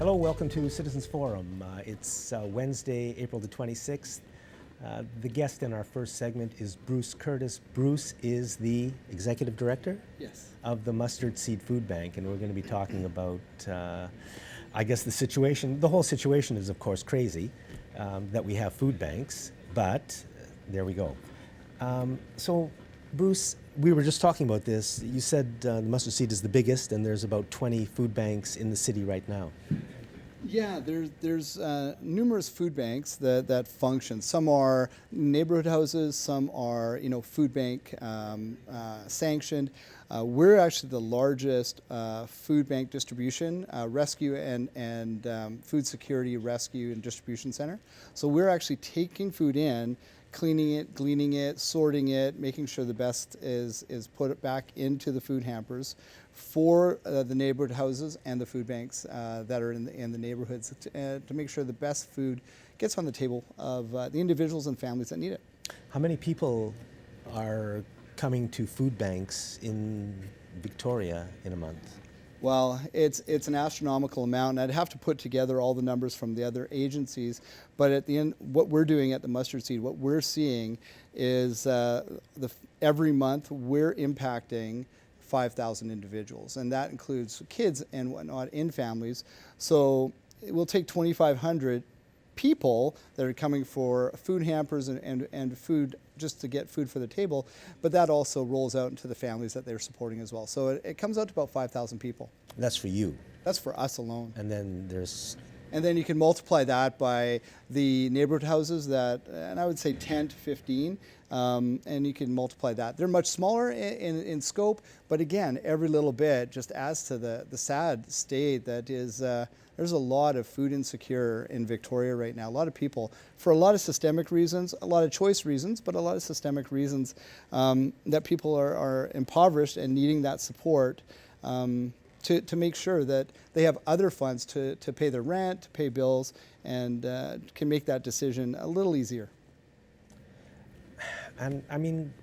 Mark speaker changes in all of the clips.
Speaker 1: Hello, welcome to Citizens Forum. It's Wednesday, April the 26th. The guest in our first segment is Bruce Curtis. Bruce is the executive director of the Mustard Seed Food Bank, and we're going to be talking about, I guess, the situation. The whole situation is, of course, crazy that we have food banks, but there we go. So, Bruce, we were just talking about this. You said the Mustard Seed is the biggest, and there's about 20 food banks in the city right now.
Speaker 2: Yeah, there's numerous food banks that function. Some are neighborhood houses, some are food bank sanctioned. We're actually the largest food bank distribution, rescue and food security rescue and distribution center. So we're actually taking food in, cleaning it, gleaning it, sorting it, making sure the best is put back into the food hampers for the neighborhood houses and the food banks that are in the neighborhoods to make sure the best food gets on the table of the individuals and families that need it.
Speaker 1: How many people are coming to food banks in Victoria in a month?
Speaker 2: Well, it's an astronomical amount, and I'd have to put together all the numbers from the other agencies, but at the end, what we're doing at the Mustard Seed, what we're seeing is every month we're impacting 5,000 individuals, and that includes kids and whatnot in families. So it will take 2,500 people that are coming for food hampers and food just to get food for the table, but that also rolls out into the families that they're supporting as well. So it comes out to about 5,000 people.
Speaker 1: That's for you.
Speaker 2: That's for us alone.
Speaker 1: And then there's...
Speaker 2: And then you can multiply that by the neighborhood houses that, and I would say 10 to 15, and you can multiply that. They're much smaller in scope, but again, every little bit just adds to the sad state that is, there's a lot of food insecure in Victoria right now. A lot of people, for a lot of systemic reasons, a lot of choice reasons, but a lot of systemic reasons that people are impoverished and needing that support. To make sure that they have other funds to pay their rent, to pay bills, and can make that decision a little easier.
Speaker 1: And I mean,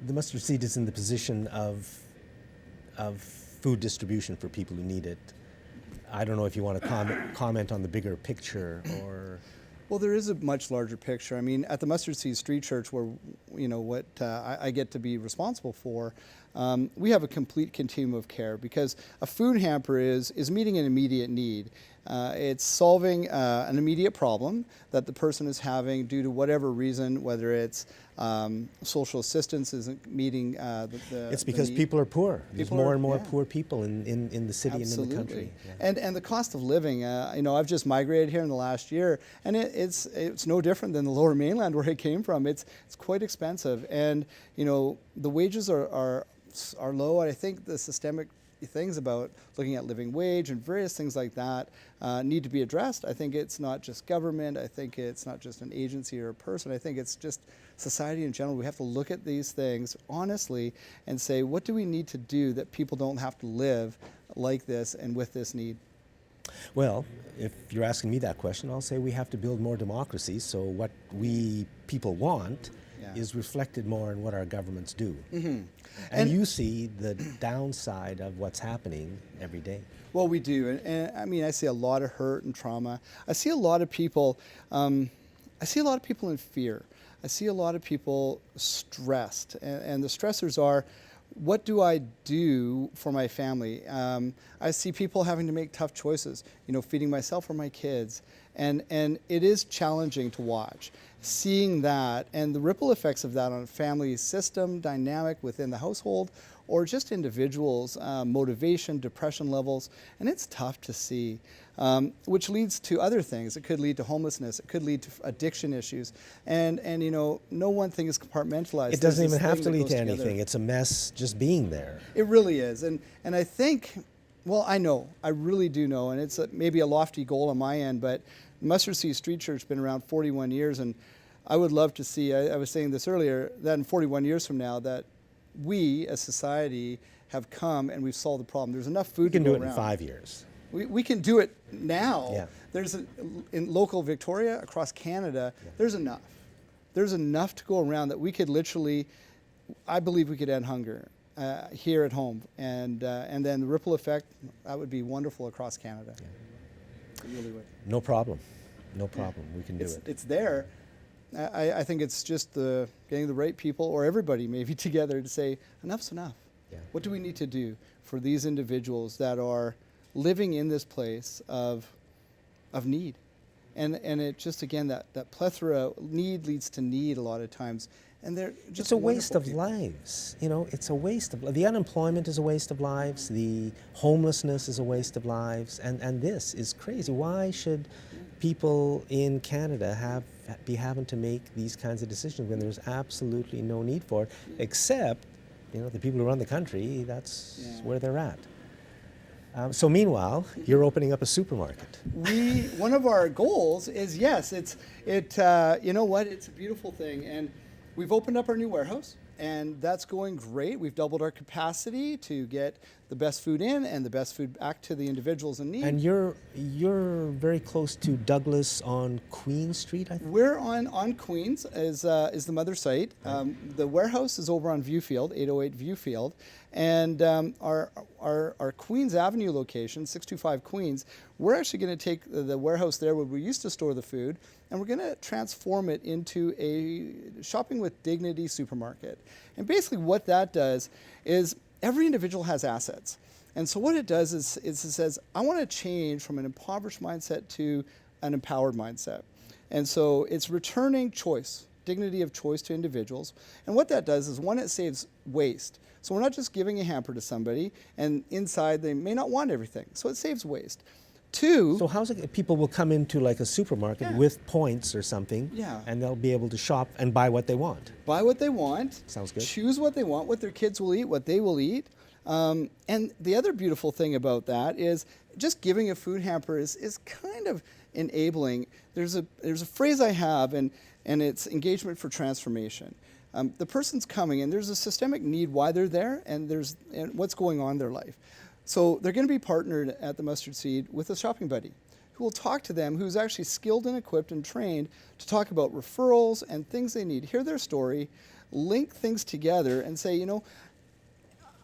Speaker 1: the Mustard Seed is in the position of food distribution for people who need it. I don't know if you want to comment on the bigger picture or...
Speaker 2: Well, there is a much larger picture. I mean, at the Mustard Seed Street Church, where what I get to be responsible for, we have a complete continuum of care because a food hamper is meeting an immediate need. It's solving an immediate problem that the person is having due to whatever reason, whether it's social assistance isn't meeting the
Speaker 1: It's because
Speaker 2: the
Speaker 1: people are poor. There's more and more
Speaker 2: yeah.
Speaker 1: poor people in the city
Speaker 2: Absolutely.
Speaker 1: and in the country. Yeah.
Speaker 2: And the cost of living, I've just migrated here in the last year, and it's no different than the Lower Mainland where I came from. It's quite expensive, and the wages are low. I think the systemic things about looking at living wage and various things like that need to be addressed. I think it's not just government. I think it's not just an agency or a person. I think it's just society in general. We have to look at these things honestly and say, what do we need to do that people don't have to live like this and with this need?
Speaker 1: Well, if you're asking me that question, I'll say we have to build more democracy, so what we people want is reflected more in what our governments do. Mm-hmm. And you see the downside of what's happening every day.
Speaker 2: Well, we do, and I mean, I see a lot of hurt and trauma. I see a lot of people. I see a lot of people in fear. I see a lot of people stressed, and the stressors are, what do I do for my family? I see people having to make tough choices, feeding myself or my kids. And it is challenging to watch, seeing that and the ripple effects of that on a family system, dynamic within the household, or just individuals, motivation, depression levels. And it's tough to see, which leads to other things. It could lead to homelessness. It could lead to addiction issues. And no one thing is compartmentalized.
Speaker 1: It doesn't even have to lead to anything. It's a mess just being there.
Speaker 2: It really is. And I think, well, I really do know, and it's maybe a lofty goal on my end, but Mustard Seed Street Church has been around 41 years, and I would love to see, I was saying this earlier, that in 41 years from now, that we as society have come and we've solved the problem. There's enough food to go around.
Speaker 1: We can do it in 5 years.
Speaker 2: We can do it now.
Speaker 1: Yeah.
Speaker 2: In local Victoria, across Canada, there's enough. There's enough to go around that we could literally, I believe we could end hunger here at home. And then the ripple effect, that would be wonderful across Canada.
Speaker 1: Yeah.
Speaker 2: It really would.
Speaker 1: No problem. No problem. We can do it.
Speaker 2: It's there. I think it's just getting the right people or everybody maybe together to say enough's enough.
Speaker 1: Yeah.
Speaker 2: What do we need to do for these individuals that are living in this place of need? And it just, again, that plethora, need leads to need a lot of times. And they're just
Speaker 1: It's a waste of
Speaker 2: people.
Speaker 1: lives. You know, it's a waste of the unemployment is a waste of lives. The homelessness is a waste of lives. And this is crazy. Why should people in Canada be having to make these kinds of decisions when there's absolutely no need for it, except, you know, the people who run the country, that's where they're at. So meanwhile, you're opening up a supermarket.
Speaker 2: One of our goals is, you know what, it's a beautiful thing. And we've opened up our new warehouse, and that's going great. We've doubled our capacity to get the best food in and the best food back to the individuals in need.
Speaker 1: And you're very close to Douglas on Queen Street, I think?
Speaker 2: We're on Queens is the mother site. The warehouse is over on Viewfield, 808 Viewfield. And our Queens Avenue location, 625 Queens, we're actually going to take the warehouse there where we used to store the food, and we're going to transform it into a Shopping with Dignity supermarket. And basically what that does is every individual has assets. And so what it does is it says, I want to change from an impoverished mindset to an empowered mindset. And so it's returning choice, dignity of choice to individuals. And what that does is, one, it saves waste. So we're not just giving a hamper to somebody, and inside they may not want everything. So it saves waste. Two.
Speaker 1: So how's it people will come into like a supermarket with points or something, and they'll be able to shop and buy what they want.
Speaker 2: Buy what they want.
Speaker 1: Sounds good.
Speaker 2: Choose what they want, what their kids will eat, what they will eat. And the other beautiful thing about that is just giving a food hamper is kind of enabling. There's a phrase I have, and it's engagement for transformation. The person's coming, and there's a systemic need why they're there, and what's going on in their life. So they're going to be partnered at the Mustard Seed with a shopping buddy who will talk to them, who's actually skilled and equipped and trained to talk about referrals and things they need, hear their story, link things together, and say, you know,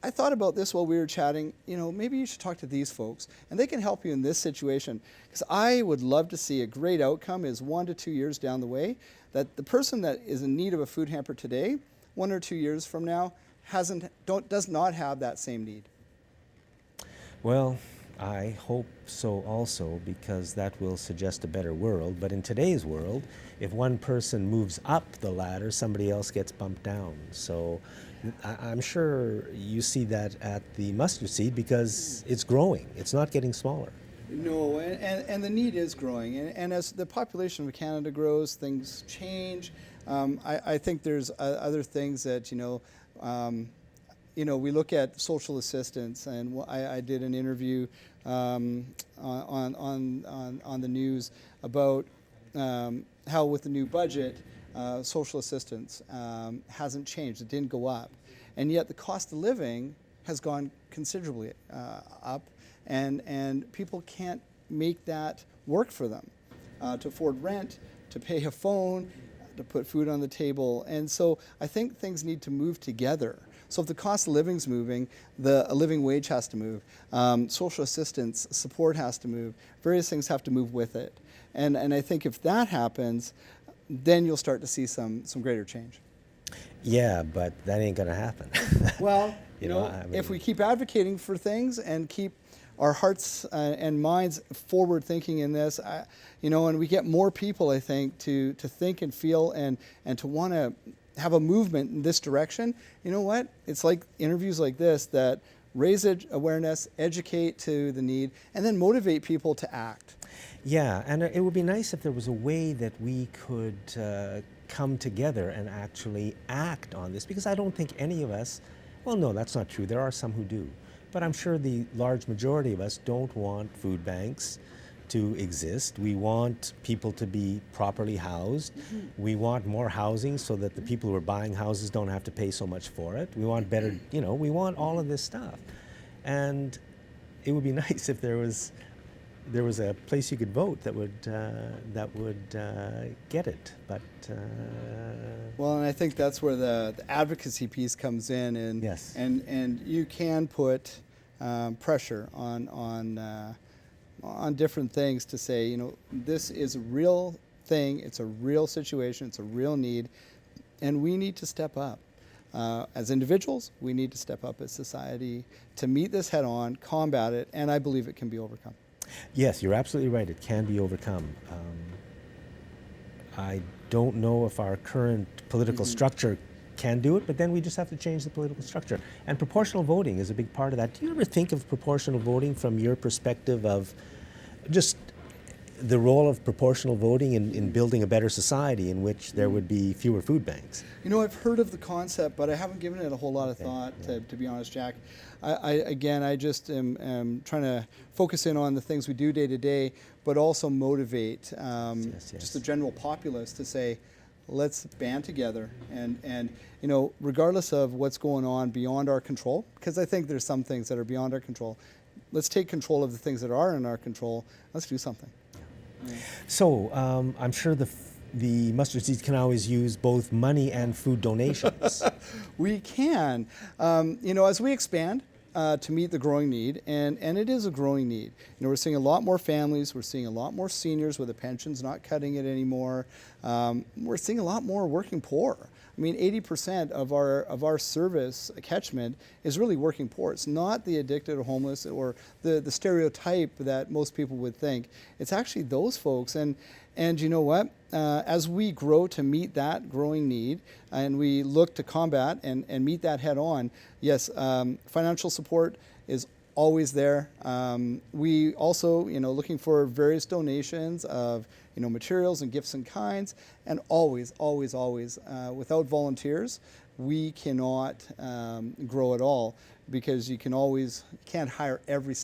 Speaker 2: I thought about this while we were chatting, you know, maybe you should talk to these folks, and they can help you in this situation. Because I would love to see a great outcome is 1 to 2 years down the way, that the person that is in need of a food hamper today, 1 or 2 years from now, does not have that same need.
Speaker 1: Well, I hope so also, because that will suggest a better world. But in today's world, if one person moves up the ladder, somebody else gets bumped down. So I'm sure you see that at the Mustard Seed, because it's growing. It's not getting smaller.
Speaker 2: No, and the need is growing. And as the population of Canada grows, things change. I think there's other things that, we look at social assistance, and I did an interview on the news about how with the new budget, social assistance hasn't changed. It didn't go up. And yet the cost of living has gone considerably up, and people can't make that work for them to afford rent, to pay a phone, to put food on the table. And so I think things need to move together. So if the cost of living's moving, a living wage has to move. Social assistance support has to move. Various things have to move with it. And I think if that happens, then you'll start to see some greater change.
Speaker 1: Yeah, but that ain't going to happen.
Speaker 2: Well,
Speaker 1: I mean,
Speaker 2: if we keep advocating for things and keep our hearts and minds forward thinking in this, and we get more people, I think, to think and feel and to want to have a movement in this direction, you know what? It's like interviews like this that raise awareness, educate to the need, and then motivate people to act.
Speaker 1: Yeah, and it would be nice if there was a way that we could come together and actually act on this, because I don't think any of us, well, no, that's not true. There are some who do. But I'm sure the large majority of us don't want food banks to exist. We want people to be properly housed. Mm-hmm. We want more housing so that the people who are buying houses don't have to pay so much for it. We want better, we want all of this stuff. And it would be nice if there was a place you could vote that would get it. But
Speaker 2: well, and I think that's where the advocacy piece comes in, and
Speaker 1: yes.
Speaker 2: and you can put pressure on on different things to say, you know, this is a real thing, it's a real situation, it's a real need, and we need to step up. As individuals, we need to step up as society to meet this head on, combat it, and I believe it can be overcome.
Speaker 1: Yes, you're absolutely right. It can be overcome. I don't know if our current political structure can do it, but then we just have to change the political structure. And proportional voting is a big part of that. Do you ever think of proportional voting from your perspective of just the role of proportional voting in building a better society in which there would be fewer food banks?
Speaker 2: You know, I've heard of the concept, but I haven't given it a whole lot of thought, to be honest, Jack. I just am trying to focus in on the things we do day to day, but also motivate just the general populace to say, let's band together and you know, regardless of what's going on beyond our control, because I think there's some things that are beyond our control, let's take control of the things that are in our control. Let's do something. Yeah.
Speaker 1: So I'm sure the Mustard Seeds can always use both money and food donations.
Speaker 2: We can. You know, as we expand to meet the growing need, and it is a growing need. You know, we're seeing a lot more families, we're seeing a lot more seniors with the pensions not cutting it anymore. We're seeing a lot more working poor. I mean, 80% of our service catchment is really working poor. It's not the addicted or homeless or the stereotype that most people would think. It's actually those folks. And you know what? As we grow to meet that growing need and we look to combat and meet that head on, yes, financial support is always there. We also, you know, looking for various donations of, you know, materials and gifts and kinds, and always, without volunteers, we cannot grow at all, because you can't hire every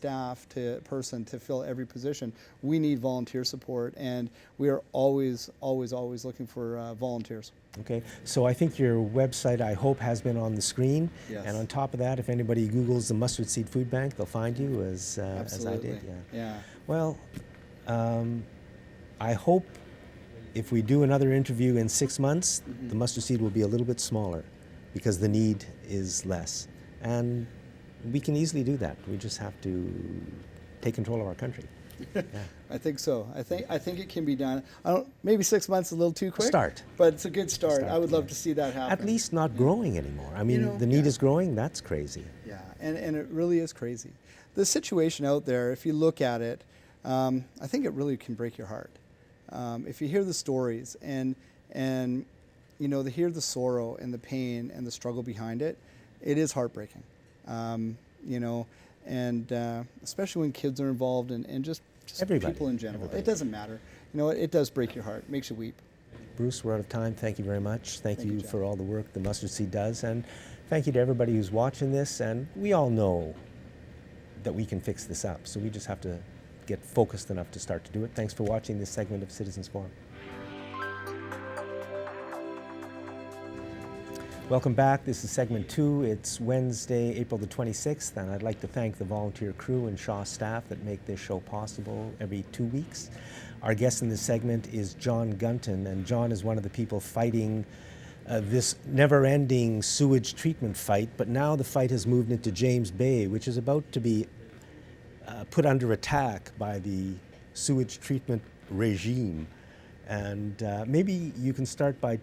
Speaker 2: person to fill every position. We need volunteer support, and we are always looking for volunteers.
Speaker 1: Okay, so I think your website, I hope, has been on the screen.
Speaker 2: Yes.
Speaker 1: And on top of that, if anybody Googles the Mustard Seed Food Bank, they'll find you as I did.
Speaker 2: Yeah.
Speaker 1: Well, I hope if we do another interview in 6 months, the Mustard Seed will be a little bit smaller because the need is less. And we can easily do that. We just have to take control of our country. Yeah.
Speaker 2: I think so. I think it can be done. Maybe 6 months is a little too quick.
Speaker 1: Start.
Speaker 2: But it's a good start. I would love to see that happen.
Speaker 1: At least not growing anymore. I mean, you know, the need is growing. That's crazy.
Speaker 2: Yeah, and it really is crazy. The situation out there, if you look at it, I think it really can break your heart. If you hear the stories and you know, to hear the sorrow and the pain and the struggle behind it, it is heartbreaking. You know, and especially when kids are involved and just people in general. Everybody. It doesn't matter. You know, it does break your heart. It makes you weep.
Speaker 1: Bruce, we're out of time. Thank you very much. Thank you for all the work the Mustard Seed does. And thank you to everybody who's watching this. And we all know that we can fix this up. So we just have to get focused enough to start to do it. Thanks for watching this segment of Citizens Forum. Welcome back. This is segment 2. It's Wednesday, April the 26th, and I'd like to thank the volunteer crew and Shaw staff that make this show possible every 2 weeks. Our guest in this segment is John Gunton, and John is one of the people fighting this never-ending sewage treatment fight, but now the fight has moved into James Bay, which is about to be put under attack by the sewage treatment regime. And maybe you can start by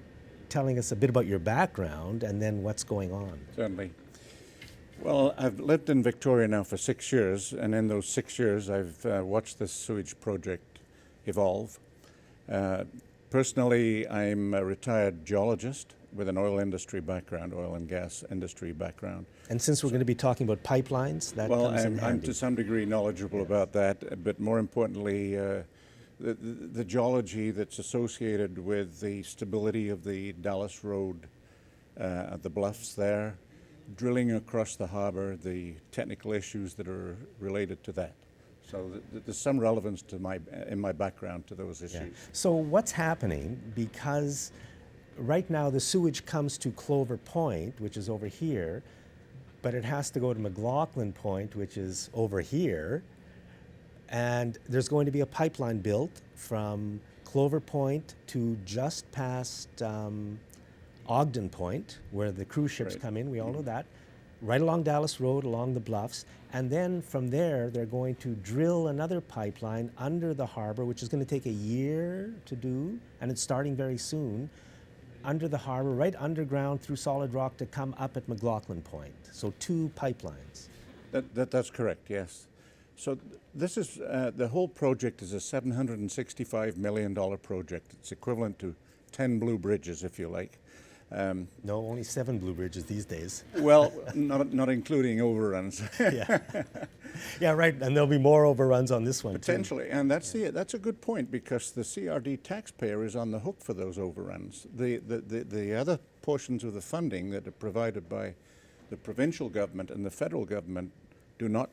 Speaker 1: telling us a bit about your background and then what's going on.
Speaker 3: Certainly. Well, I've lived in Victoria now for 6 years, and in those 6 years I've watched this sewage project evolve. Personally, I'm a retired geologist with an oil industry background, oil and gas industry background.
Speaker 1: And since we're going to be talking about pipelines, that comes in handy.
Speaker 3: I'm to some degree knowledgeable about that, but more importantly, the geology that's associated with the stability of the Dallas Road, the bluffs there, drilling across the harbor, the technical issues that are related to that. So there's some relevance to in my background to those issues.
Speaker 1: Yeah. So what's happening, because right now the sewage comes to Clover Point, which is over here, but it has to go to McLaughlin Point, which is over here. And there's going to be a pipeline built from Clover Point to just past Ogden Point, where the cruise ships come in. We all know that. right along Dallas Road, along the bluffs, and then from there they're going to drill another pipeline under the harbor, which is going to take a year to do, and it's starting very soon, under the harbor, right underground through solid rock to come up at McLaughlin Point. So 2 pipelines.
Speaker 3: That's correct, yes. So this is, the whole project is a $765 million project. It's equivalent to 10 blue bridges, if you like.
Speaker 1: No, only 7 blue bridges these days.
Speaker 3: Well, not including overruns.
Speaker 1: Yeah. Yeah, right. And there'll be more overruns on this one,
Speaker 3: Potentially, and that's a good point, because the CRD taxpayer is on the hook for those overruns. The other portions of the funding that are provided by the provincial government and the federal government do not.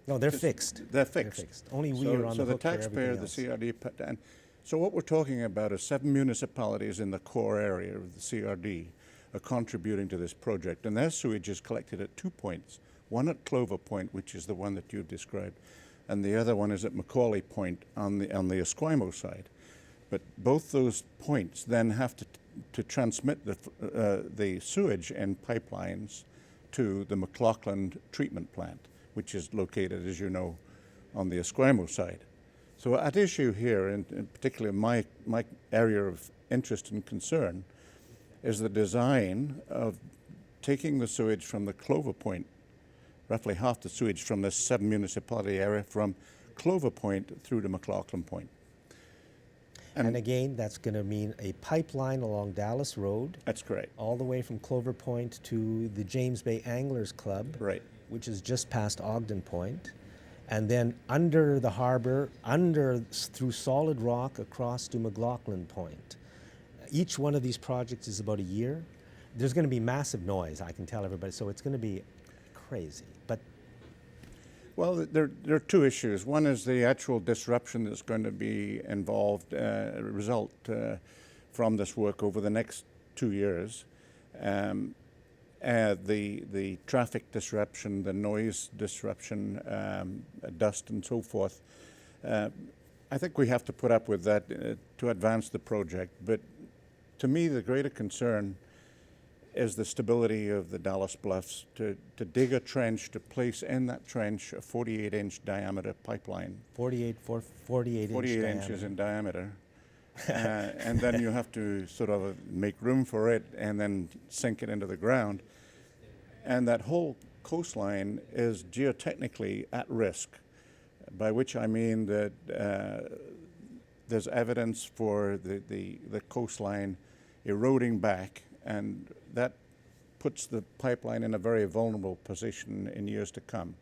Speaker 1: No, they're fixed.
Speaker 3: They're fixed.
Speaker 1: They're fixed. Only we are on the hook for everything else.
Speaker 3: So the taxpayer, the CRD, and so what we're talking about is 7 municipalities in the core area of the CRD are contributing to this project, and their sewage is collected at 2 points. One at Clover Point, which is the one that you've described, and the other one is at Macaulay Point on the Esquimalt side. But both those points then have to transmit the sewage in pipelines to the McLaughlin treatment plant, which is located, as you know, on the Esquimalt side. So at issue here, in particular my area of interest and concern, is the design of taking the sewage from the Clover Point, roughly half the sewage from this 7 municipality area, from Clover Point through to McLaughlin Point.
Speaker 1: And again, that's going to mean a pipeline along Dallas Road.
Speaker 3: That's correct.
Speaker 1: All the way from Clover Point to the James Bay Anglers Club,
Speaker 3: right,
Speaker 1: which is just past Ogden Point. And then under the harbor, through solid rock across to McLaughlin Point. Each one of these projects is about a year. There's going to be massive noise, I can tell everybody, so it's going to be crazy. But
Speaker 3: well, there are 2 issues. One is the actual disruption that's going to be involved, result from this work over the next 2 years. The traffic disruption, the noise disruption, dust and so forth. I think we have to put up with that to advance the project. But to me, the greater concern is the stability of the Dallas Bluffs, to dig a trench, to place in that trench a 48-inch diameter pipeline.
Speaker 1: 48
Speaker 3: inches in diameter. And then you have to sort of make room for it and then sink it into the ground. And that whole coastline is geotechnically at risk, by which I mean that there's evidence for the coastline eroding back, and that puts the pipeline in a very vulnerable position in years to come.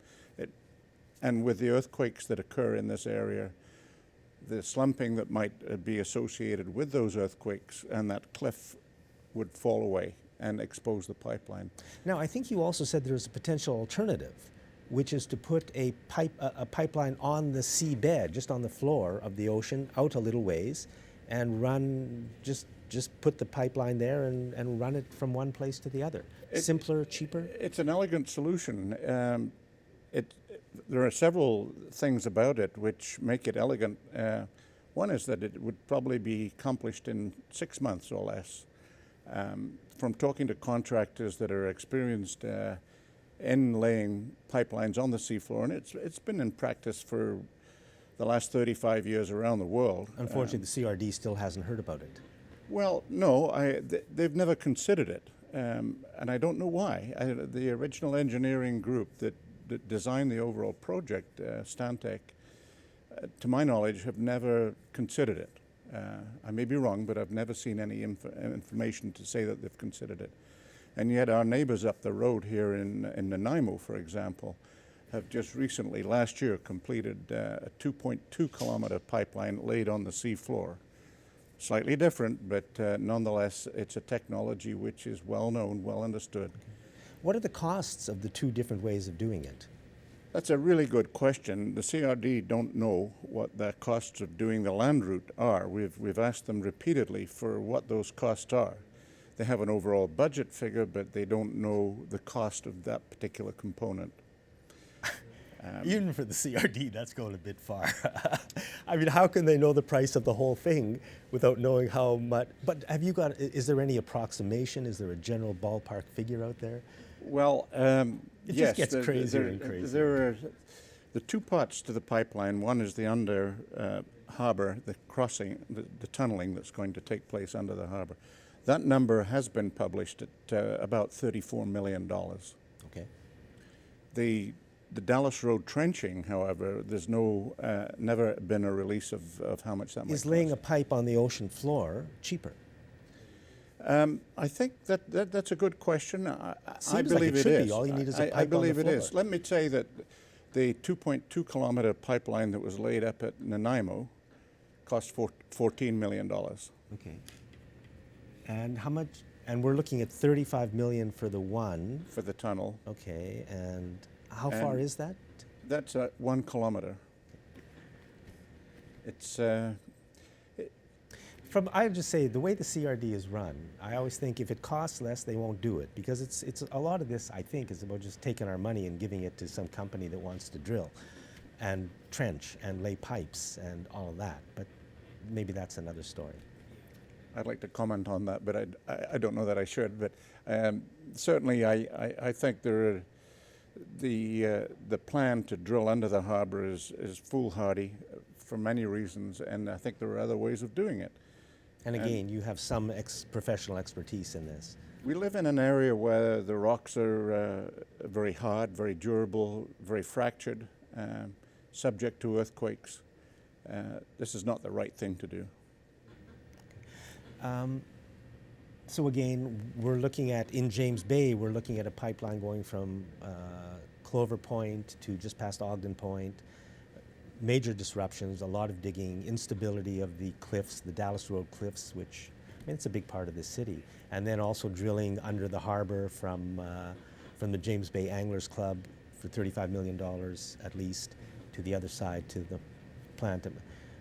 Speaker 3: And with the earthquakes that occur in this area, the slumping that might be associated with those earthquakes, and that cliff would fall away and expose the pipeline.
Speaker 1: Now, I think you also said there's a potential alternative, which is to put a pipeline on the seabed, just on the floor of the ocean, out a little ways, and run, just put the pipeline there and run it from one place to the other. Simpler, cheaper? It's
Speaker 3: an elegant solution. There are several things about it which make it elegant. One is that it would probably be accomplished in 6 months or less. From talking to contractors that are experienced in laying pipelines on the seafloor, and it's been in practice for the last 35 years around the world.
Speaker 1: Unfortunately, the CRD still hasn't heard about it.
Speaker 3: Well, no, they've never considered it, and I don't know why. The original engineering group that designed the overall project, Stantec, to my knowledge, have never considered it. I may be wrong, but I've never seen any information to say that they've considered it. And yet our neighbors up the road here in Nanaimo, for example, have just recently, last year, completed a 2.2 kilometer pipeline laid on the seafloor. Slightly different, but nonetheless, it's a technology which is well known, well understood.
Speaker 1: Okay. What are the costs of the 2 different ways of doing it?
Speaker 3: That's a really good question. The CRD don't know what the costs of doing the land route are. We've asked them repeatedly for what those costs are. They have an overall budget figure, but they don't know the cost of that particular component.
Speaker 1: Even for the CRD, that's going a bit far. I mean, how can they know the price of the whole thing without knowing how much? But have you got, is there any approximation? Is there a general ballpark figure out there?
Speaker 3: Well,
Speaker 1: It
Speaker 3: yes.
Speaker 1: just gets crazier and crazier.
Speaker 3: There are the two parts to the pipeline. One is the under harbor, the crossing, the tunneling that's going to take place under the harbor. That number has been published at about $34 million.
Speaker 1: Okay.
Speaker 3: The Dallas Road trenching, however, there's never been a release of how much that might
Speaker 1: Is
Speaker 3: cost.
Speaker 1: laying a pipe on the ocean floor cheaper?
Speaker 3: I think that's a good question. I
Speaker 1: Seems
Speaker 3: believe
Speaker 1: like it
Speaker 3: it
Speaker 1: should
Speaker 3: is.
Speaker 1: be. All you need is a pipe
Speaker 3: I believe
Speaker 1: on the
Speaker 3: it is.
Speaker 1: floor.
Speaker 3: Let me say that the 2.2 kilometer pipeline that was laid up at Nanaimo cost $14 million.
Speaker 1: Okay. And how much? And we're looking at $35 million for the one.
Speaker 3: For the tunnel.
Speaker 1: Okay. And how far is that?
Speaker 3: That's 1 kilometer. It's
Speaker 1: I just say the way the CRD is run, I always think if it costs less, they won't do it because it's a lot of this. I think is about just taking our money and giving it to some company that wants to drill, and trench and lay pipes and all of that. But maybe that's another story.
Speaker 3: I'd like to comment on that, but I don't know that I should. But certainly, I think the plan to drill under the harbor is foolhardy for many reasons, and I think there are other ways of doing it.
Speaker 1: And again, you have some professional expertise in this.
Speaker 3: We live in an area where the rocks are very hard, very durable, very fractured, subject to earthquakes. This is not the right thing to do.
Speaker 1: So again, we're looking at, in James Bay, we're looking at a pipeline going from Clover Point to just past Ogden Point. Major disruptions, a lot of digging, instability of the cliffs, the Dallas Road cliffs, which, I mean, it's a big part of the city. And then also drilling under the harbor from the James Bay Anglers Club for $35 million at least to the other side, to the plant at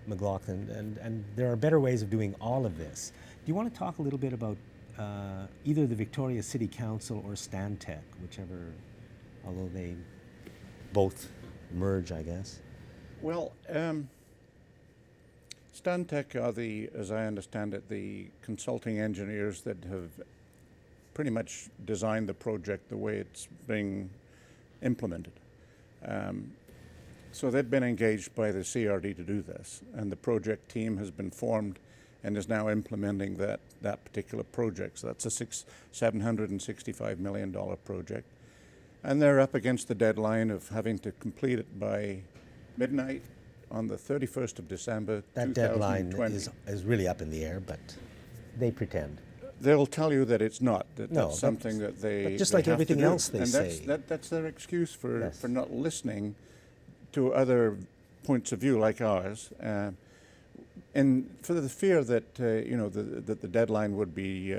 Speaker 1: McLaughlin. And there are better ways of doing all of this. Do you want to talk a little bit about either the Victoria City Council or Stantec, whichever, although they both merge, I guess?
Speaker 3: Well, Stantec are as I understand it, the consulting engineers that have pretty much designed the project the way it's being implemented. So they've been engaged by the CRD to do this, and the project team has been formed and is now implementing that particular project. So that's a $765 million project. And they're up against the deadline of having to complete it by midnight on the 31st of December,
Speaker 1: That
Speaker 3: 2020.
Speaker 1: deadline is really up in the air, but they pretend.
Speaker 3: They'll tell you that it's not,
Speaker 1: No,
Speaker 3: that's something that they
Speaker 1: but just
Speaker 3: they
Speaker 1: like
Speaker 3: have
Speaker 1: everything
Speaker 3: to do.
Speaker 1: else they
Speaker 3: and
Speaker 1: say.
Speaker 3: that's their excuse for,
Speaker 1: Yes.
Speaker 3: for not listening to other points of view like ours. And for the fear that, that the deadline would be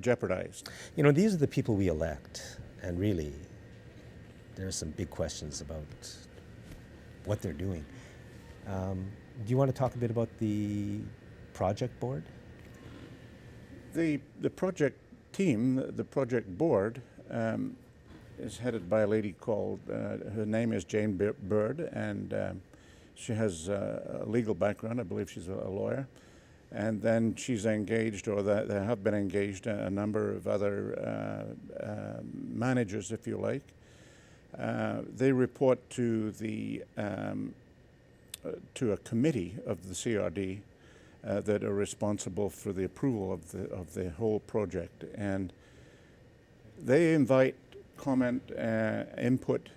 Speaker 3: jeopardized.
Speaker 1: You know, these are the people we elect, and really, there are some big questions about what they're doing. Do you want to talk a bit about the project board?
Speaker 3: The project team, the project board, is headed by a lady called, her name is Jane Bird, and she has a legal background. I believe she's a lawyer. And then she's engaged, or they have been engaged, a number of other managers, if you like. They report to to a committee of the CRD that are responsible for the approval of the whole project, and they invite comment, input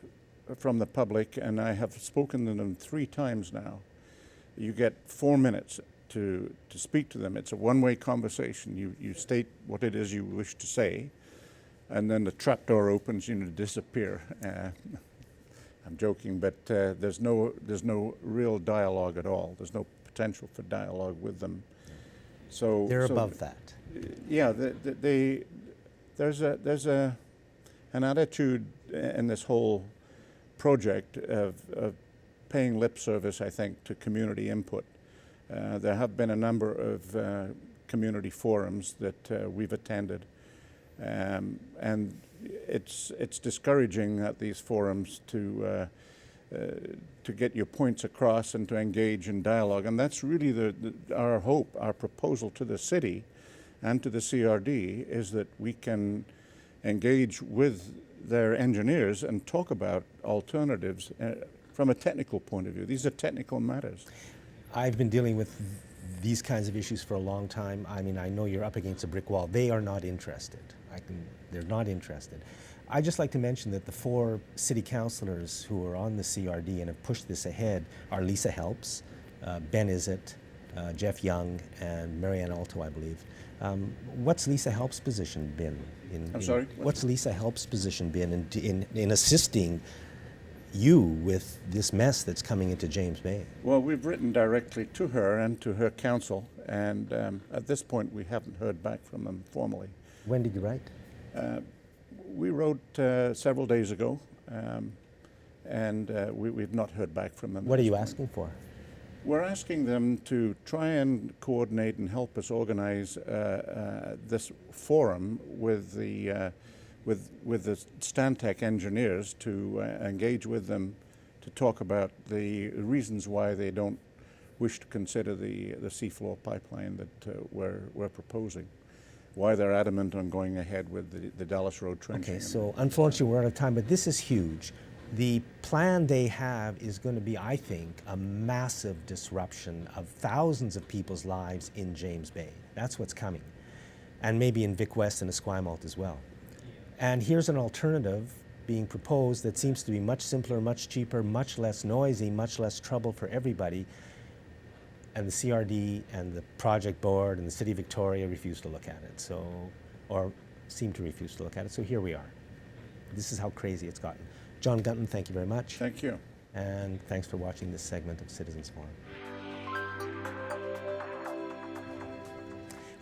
Speaker 3: from the public, and I have spoken to them 3 times now. You get 4 minutes to speak to them. It's a one-way conversation. You state what it is you wish to say, and then the trapdoor opens, you disappear. I'm joking, but there's no real dialogue at all. There's no potential for dialogue with them. So
Speaker 1: They're above that.
Speaker 3: Yeah, there's an attitude in this whole project of paying lip service, I think, to community input. There have been a number of community forums that we've attended, And it's discouraging at these forums to get your points across and to engage in dialogue. And that's really our hope, our proposal to the city and to the CRD is that we can engage with their engineers and talk about alternatives from a technical point of view. These are technical matters.
Speaker 1: I've been dealing with these kinds of issues for a long time. I mean, I know you're up against a brick wall. They are not interested. They're not interested. I'd just like to mention that the 4 city councillors who are on the CRD and have pushed this ahead are Lisa Helps, Ben Izzet, Jeff Young, and Marianne Alto, I believe. What's Lisa Helps' position been?
Speaker 3: I'm sorry?
Speaker 1: What's Lisa Helps' position been in assisting you with this mess that's coming into James Bay?
Speaker 3: Well, we've written directly to her and to her council, and at this point we haven't heard back from them formally.
Speaker 1: When did you write?
Speaker 3: We wrote several days ago, and we've not heard back from them.
Speaker 1: What are you asking for?
Speaker 3: We're asking them to try and coordinate and help us organize this forum with the Stantec engineers to engage with them to talk about the reasons why they don't wish to consider the seafloor pipeline that we're proposing. Why they're adamant on going ahead with the Dallas Road trenching.
Speaker 1: Okay, so unfortunately we're out of time, but this is huge. The plan they have is going to be, I think, a massive disruption of thousands of people's lives in James Bay. That's what's coming. And maybe in Vic West and Esquimalt as well. And here's an alternative being proposed that seems to be much simpler, much cheaper, much less noisy, much less trouble for everybody. And the CRD and the project board and the City of Victoria refuse to look at it, or seem to refuse to look at it. So here we are. This is how crazy it's gotten. John Gunton, thank you very much.
Speaker 3: Thank you.
Speaker 1: And thanks for watching this segment of Citizens Forum.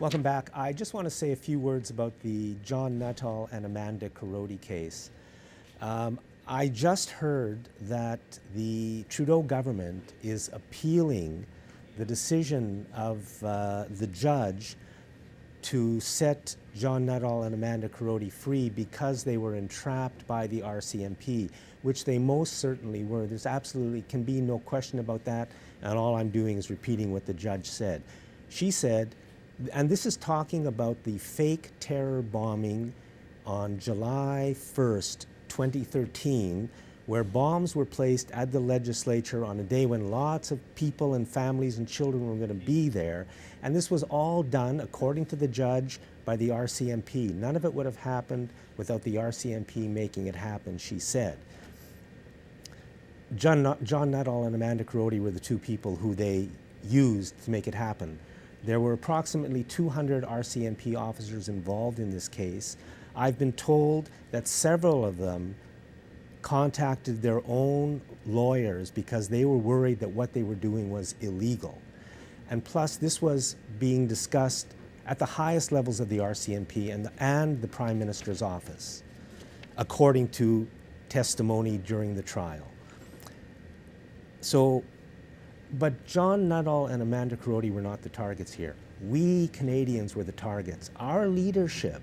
Speaker 1: Welcome back. I just want to say a few words about the John Nuttall and Amanda Carodi case. I just heard that the Trudeau government is appealing the decision of the judge to set John Nuttall and Amanda Carodi free because they were entrapped by the RCMP, which they most certainly were. There's absolutely can be no question about that, and all I'm doing is repeating what the judge said. She said, and this is talking about the fake terror bombing on July 1st, 2013, where bombs were placed at the legislature on a day when lots of people and families and children were going to be there. And this was all done, according to the judge, by the RCMP. None of it would have happened without the RCMP making it happen, she said. John Nuttall and Amanda Carodi were the 2 people who they used to make it happen. There were approximately 200 RCMP officers involved in this case. I've been told that several of them contacted their own lawyers because they were worried that what they were doing was illegal. And plus, this was being discussed at the highest levels of the RCMP and the Prime Minister's office, according to testimony during the trial. So, but John Nuttall and Amanda Carodi were not the targets here. We Canadians were the targets. Our leadership,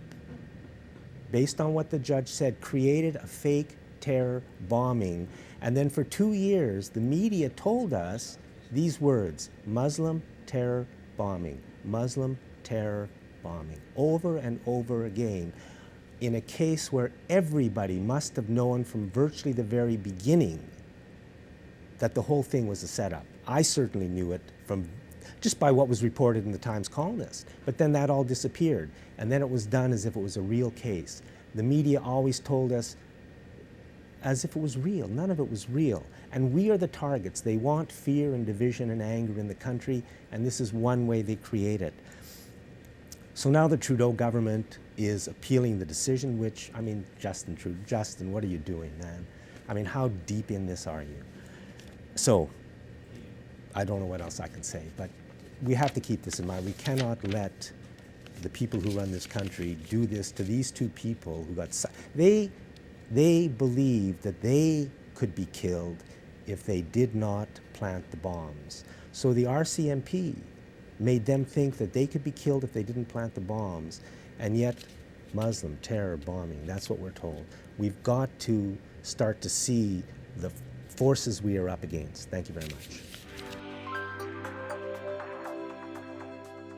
Speaker 1: based on what the judge said, created a fake terror bombing. And then for 2 years, the media told us these words, Muslim terror bombing, Muslim terror bombing, over and over again, in a case where everybody must have known from virtually the very beginning that the whole thing was a setup. I certainly knew it from just by what was reported in the Times Colonist. But then that all disappeared. And then it was done as if it was a real case. The media always told us as if it was real. None of it was real. And we are the targets. They want fear and division and anger in the country, and this is one way they create it. So now the Trudeau government is appealing the decision, which, I mean, Justin, what are you doing, man? I mean, how deep in this are you? So, I don't know what else I can say, but we have to keep this in mind. We cannot let the people who run this country do this to these 2 people who got... They believed that they could be killed if they did not plant the bombs. So the RCMP made them think that they could be killed if they didn't plant the bombs. And yet Muslim, terror, bombing. That's what we're told. We've got to start to see the forces we are up against. Thank you very much.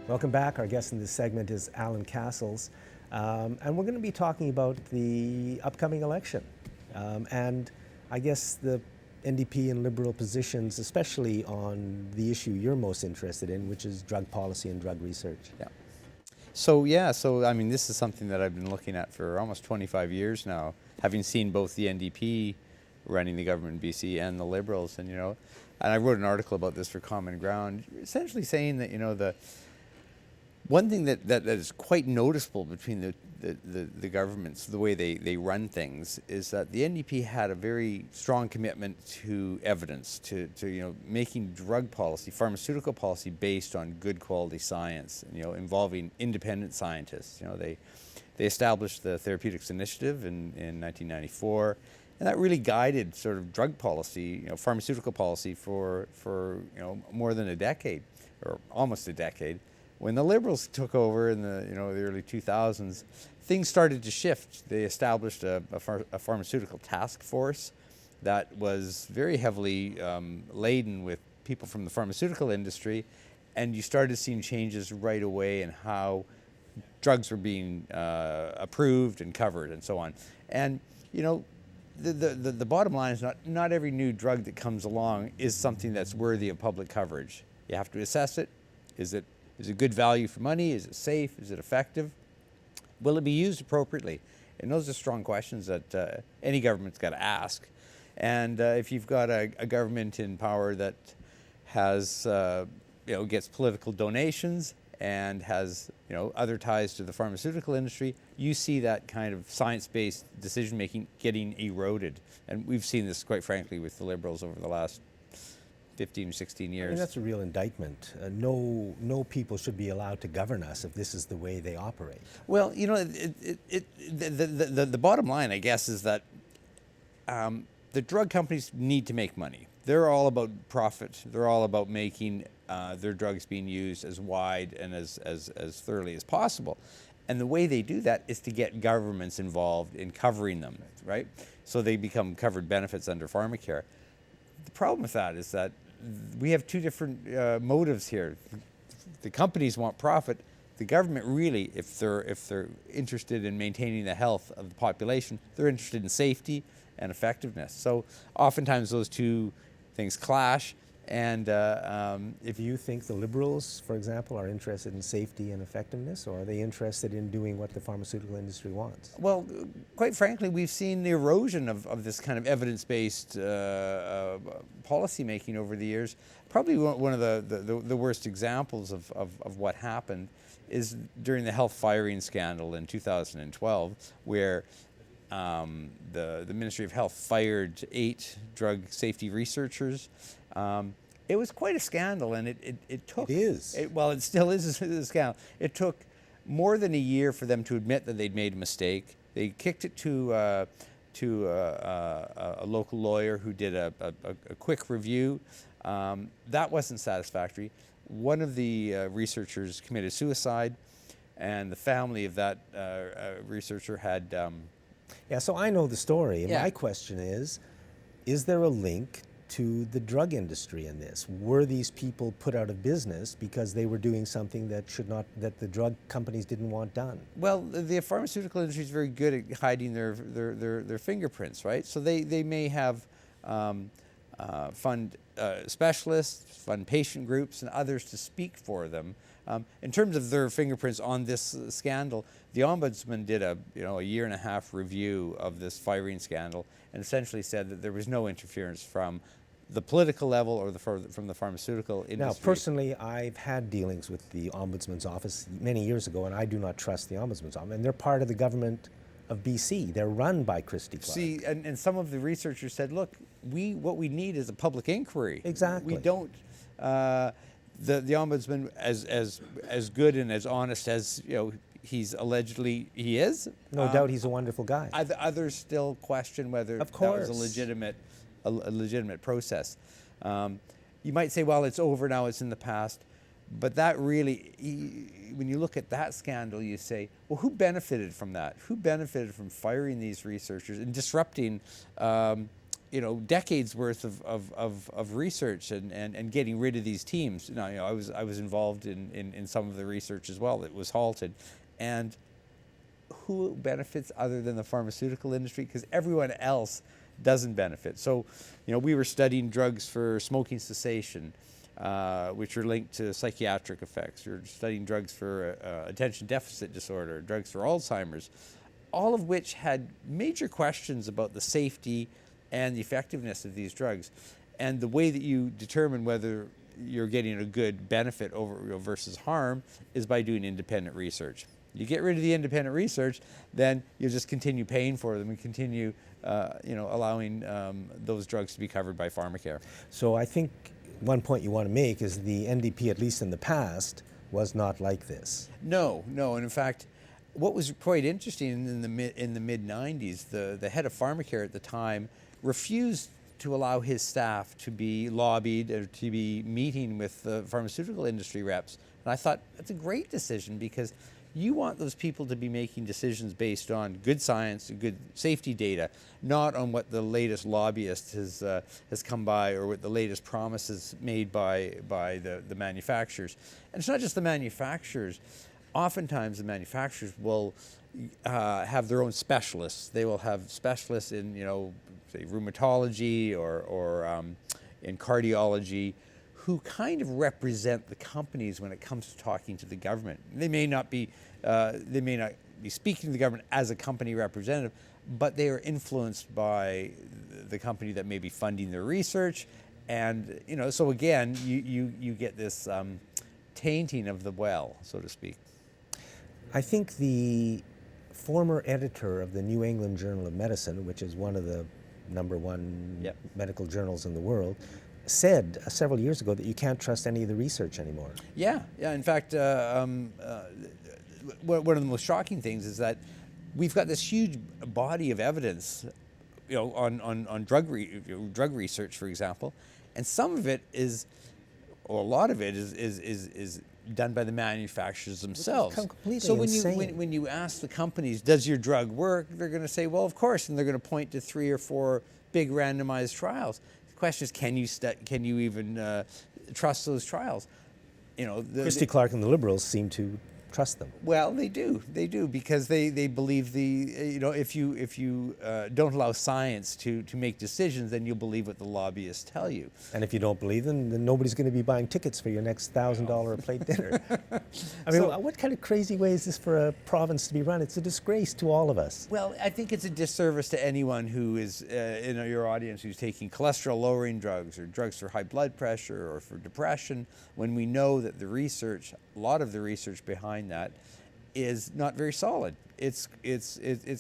Speaker 1: Welcome back. Our guest in this segment is Alan Castles. And we're going to be talking about the upcoming election. And I guess the NDP and Liberal positions, especially on the issue you're most interested in, which is drug policy and drug research.
Speaker 4: Yeah. So I mean, this is something that I've been looking at for almost 25 years now, having seen both the NDP running the government in BC and the Liberals. And, and I wrote an article about this for Common Ground, essentially saying that, the one thing that is quite noticeable between the governments, the way they run things, is that the NDP had a very strong commitment to evidence, to making drug policy, pharmaceutical policy based on good quality science, involving independent scientists. They established the Therapeutics Initiative in 1994, and that really guided sort of drug policy, pharmaceutical policy for more than a decade, or almost a decade. When the Liberals took over in the the early 2000s, things started to shift. They established a pharmaceutical task force that was very heavily laden with people from the pharmaceutical industry, and you started seeing changes right away in how drugs were being approved and covered and so on. And the bottom line is not every new drug that comes along is something that's worthy of public coverage. You have to assess it. Is it good value for money? Is it safe? Is it effective? Will it be used appropriately? And those are strong questions that any government's got to ask. And if you've got a government in power that has, gets political donations and has, other ties to the pharmaceutical industry, you see that kind of science-based decision-making getting eroded. And we've seen this, quite frankly, with the Liberals over the last 15, 16 years.
Speaker 1: I mean, that's a real indictment. No people should be allowed to govern us if this is the way they operate.
Speaker 4: Well, the bottom line, I guess, is that the drug companies need to make money. They're all about profit. They're all about making their drugs being used as wide and as thoroughly as possible. And the way they do that is to get governments involved in covering them, right? So they become covered benefits under pharmacare. The problem with that is that we have two different motives here. The companies want profit. The government really, if they're interested in maintaining the health of the population, they're interested in safety and effectiveness. So oftentimes those two things clash. And
Speaker 1: if you think the Liberals, for example, are interested in safety and effectiveness, or are they interested in doing what the pharmaceutical industry wants?
Speaker 4: Well, quite frankly, we've seen the erosion of this kind of evidence-based policy making over the years. Probably one of the worst examples of what happened is during the health firing scandal in 2012, where the Ministry of Health fired 8 drug safety researchers. It was quite a scandal, and it took...
Speaker 1: It is.
Speaker 4: It still is a scandal. It took more than a year for them to admit that they'd made a mistake. They kicked it to a local lawyer who did a quick review. That wasn't satisfactory. One of the researchers committed suicide, and the family of that researcher had...
Speaker 1: Yeah, so I know the story. And
Speaker 4: Yeah.
Speaker 1: my question is there a link to the drug industry in this? Were these people put out of business because they were doing something that the drug companies didn't want done?
Speaker 4: Well, the pharmaceutical industry is very good at hiding their fingerprints, right? So they may have fund specialists, fund patient groups, and others to speak for them. In terms of their fingerprints on this scandal, the Ombudsman did a 1.5-year review of this firing scandal and essentially said that there was no interference from the political level or from the pharmaceutical industry.
Speaker 1: Now, personally, I've had dealings with the Ombudsman's office many years ago, and I do not trust the Ombudsman's office. And they're part of the government of BC. They're run by Christy Clark.
Speaker 4: See, and some of the researchers said, look, what we need is a public inquiry.
Speaker 1: Exactly.
Speaker 4: We don't... the Ombudsman, as good and as honest as he is.
Speaker 1: No doubt he's a wonderful guy.
Speaker 4: Others still question whether
Speaker 1: Of
Speaker 4: that was
Speaker 1: course.
Speaker 4: a legitimate process. You might say, well, it's over now, it's in the past. But that really, when you look at that scandal, you say, well, who benefited from that? Who benefited from firing these researchers and disrupting, decades worth of research and getting rid of these teams? I was involved in some of the research as well that was halted, and who benefits other than the pharmaceutical industry? Because everyone else doesn't benefit. So, we were studying drugs for smoking cessation, which are linked to psychiatric effects. We're studying drugs for attention deficit disorder, drugs for Alzheimer's, all of which had major questions about the safety and the effectiveness of these drugs. And the way that you determine whether you're getting a good benefit over versus harm is by doing independent research. You get rid of the independent research, then you'll just continue paying for them and continue, allowing those drugs to be covered by pharmacare.
Speaker 1: So I think one point you want to make is the NDP, at least in the past, was not like this.
Speaker 4: No, and in fact, what was quite interesting in the mid 90s, the head of pharmacare at the time refused to allow his staff to be lobbied or to be meeting with the pharmaceutical industry reps. And I thought that's a great decision, because you want those people to be making decisions based on good science and good safety data, not on what the latest lobbyist has come by or what the latest promises made by the manufacturers. And it's not just the manufacturers. Oftentimes the manufacturers will have their own specialists. They will have specialists in, say, rheumatology or in cardiology, who kind of represent the companies when it comes to talking to the government. They may not be speaking to the government as a company representative, but they are influenced by the company that may be funding their research, and so again, you get this tainting of the well, so to speak.
Speaker 1: I think the former editor of the New England Journal of Medicine, which is one of the #1 medical journals in the world, said several years ago that you can't trust any of the research anymore.
Speaker 4: Yeah. In fact, one of the most shocking things is that we've got this huge body of evidence, on drug research, for example, and some of it is, or a lot of it is done by the manufacturers themselves. So when you ask the companies, does your drug work? They're going to say, well, of course, and they're going to point to 3 or 4 big randomized trials. The question is, can you even trust those trials?
Speaker 1: Christy Clark and the Liberals seem to trust them.
Speaker 4: Well, they do, because they believe if you don't allow science to make decisions, then you'll believe what the lobbyists tell you.
Speaker 1: And if you don't believe them, then nobody's going to be buying tickets for your next $1,000 a plate dinner. I mean, what kind of crazy way is this for a province to be run? It's a disgrace to all of us.
Speaker 4: Well, I think it's a disservice to anyone who is in your audience who's taking cholesterol-lowering drugs or drugs for high blood pressure or for depression, when we know that a lot of the research behind that is not very solid. It's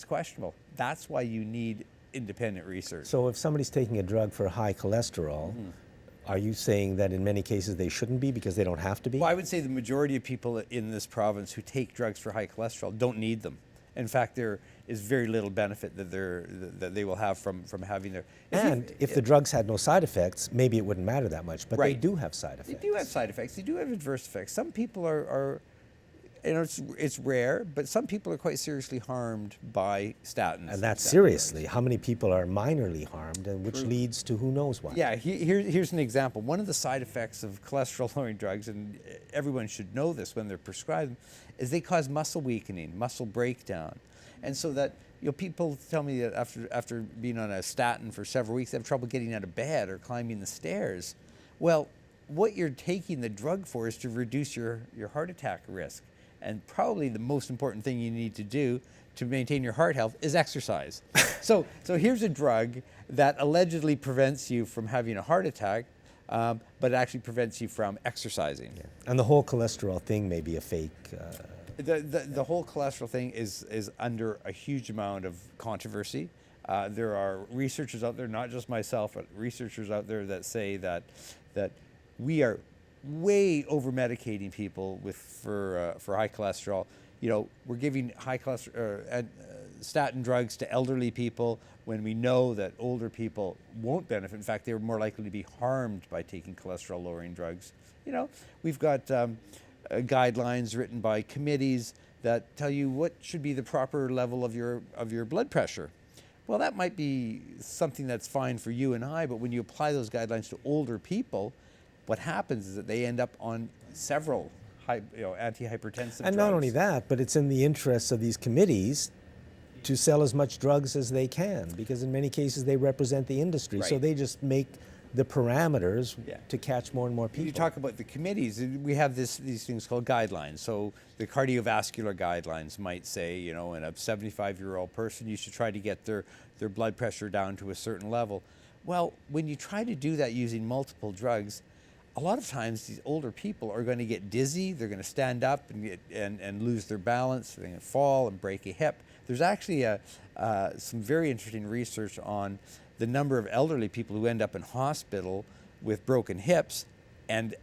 Speaker 4: questionable. That's why you need independent research.
Speaker 1: So if somebody's taking a drug for high cholesterol, are you saying that in many cases they shouldn't be because they don't have to be?
Speaker 4: Well, I would say the majority of people in this province who take drugs for high cholesterol don't need them. In fact, there is very little benefit that they will have from having their.
Speaker 1: If the drugs had no side effects, maybe it wouldn't matter that much. But
Speaker 4: right.
Speaker 1: They do have side effects.
Speaker 4: They do have side effects. They do have adverse effects. Some people are it's rare, but some people are quite seriously harmed by statins.
Speaker 1: And that's seriously. How many people are minorly harmed, and which leads to who knows what?
Speaker 4: Yeah, here's an example. One of the side effects of cholesterol-lowering drugs, and everyone should know this when they're prescribed them, is they cause muscle weakening, muscle breakdown. And so that, people tell me that after being on a statin for several weeks, they have trouble getting out of bed or climbing the stairs. Well, what you're taking the drug for is to reduce your heart attack risk. And probably the most important thing you need to do to maintain your heart health is exercise. So here's a drug that allegedly prevents you from having a heart attack, but it actually prevents you from exercising.
Speaker 1: Yeah. And the whole cholesterol thing may be a fake.
Speaker 4: The whole cholesterol thing is under a huge amount of controversy. There are researchers out there, not just myself, but researchers out there that say that we are way over medicating people for high cholesterol. We're giving high cholesterol statin drugs to elderly people when we know that older people won't benefit. In fact, they're more likely to be harmed by taking cholesterol-lowering drugs. You know, we've got guidelines written by committees that tell you what should be the proper level of your blood pressure. Well, that might be something that's fine for you and I, but when you apply those guidelines to older people, what happens is that they end up on several antihypertensive
Speaker 1: And
Speaker 4: drugs.
Speaker 1: not only that, but it's in the interests of these committees to sell as much drugs as they can, because in many cases they represent the industry. So
Speaker 4: Right.
Speaker 1: they just make the parameters
Speaker 4: Yeah.
Speaker 1: to catch more and more people.
Speaker 4: You talk about the committees. We have these things called guidelines. So the cardiovascular guidelines might say, you know, in a 75-year-old person, you should try to get their blood pressure down to a certain level. Well, when you try to do that using multiple drugs, a lot of times these older people are going to get dizzy. They're going to stand up and lose their balance. They're going to fall and break a hip. There's actually some very interesting research on the number of elderly people who end up in hospital with broken hips, and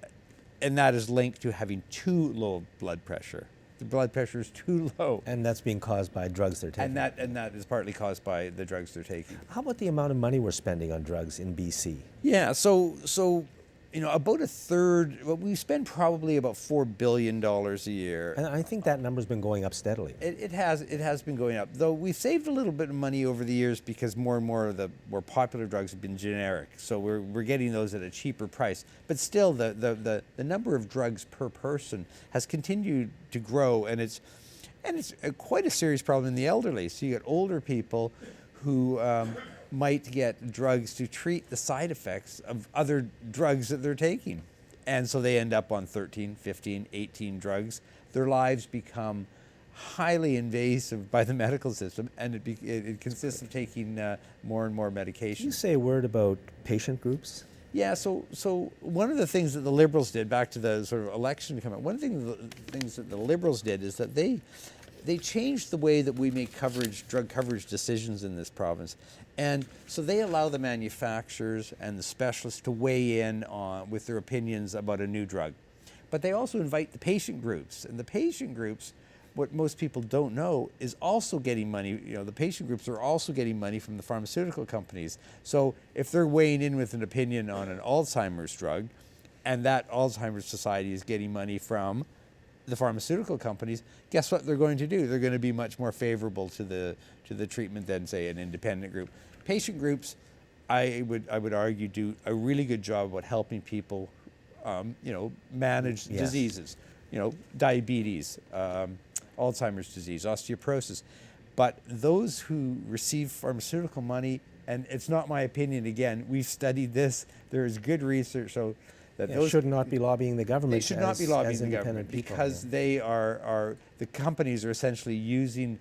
Speaker 4: that is linked to having too low blood pressure. The blood pressure is too low.
Speaker 1: And that's being caused by drugs they're taking.
Speaker 4: And that is partly caused by the drugs they're taking.
Speaker 1: How about the amount of money we're spending on drugs in BC?
Speaker 4: Yeah, so you know, about a third. Well, we spend probably about $4 billion a year.
Speaker 1: And I think that number's been going up steadily.
Speaker 4: It has been going up, though we've saved a little bit of money over the years because more and more of the more popular drugs have been generic. So we're getting those at a cheaper price. But still, the number of drugs per person has continued to grow, and it's quite a serious problem in the elderly. So you get older people who might get drugs to treat the side effects of other drugs that they're taking. And so they end up on 13, 15, 18 drugs. Their lives become highly invasive by the medical system, and it consists of taking more and more medication.
Speaker 1: Can you say a word about patient groups?
Speaker 4: Yeah, so one of the things that the Liberals did, back to the sort of election come out, one of the things that the Liberals did is that they changed the way that we make drug coverage decisions in this province. And so they allow the manufacturers and the specialists to weigh in with their opinions about a new drug. But they also invite the patient groups. And the patient groups, what most people don't know, is also getting money. You know, the patient groups are also getting money from the pharmaceutical companies. So if they're weighing in with an opinion on an Alzheimer's drug, and that Alzheimer's Society is getting money from the pharmaceutical companies, guess what they're going to do? They're going to be much more favorable to the treatment than, say, an independent group. Patient groups, I would argue, do a really good job about helping people, you know, manage
Speaker 1: Yes.
Speaker 4: diseases, you know, diabetes, Alzheimer's disease, osteoporosis. But those who receive pharmaceutical money, and it's not my opinion, again, we've studied this, there is good research, so that
Speaker 1: Yeah,
Speaker 4: those
Speaker 1: should not be lobbying the government.
Speaker 4: they should not be lobbying
Speaker 1: as
Speaker 4: the
Speaker 1: independent
Speaker 4: government
Speaker 1: people,
Speaker 4: because
Speaker 1: yeah.
Speaker 4: they are the companies are essentially using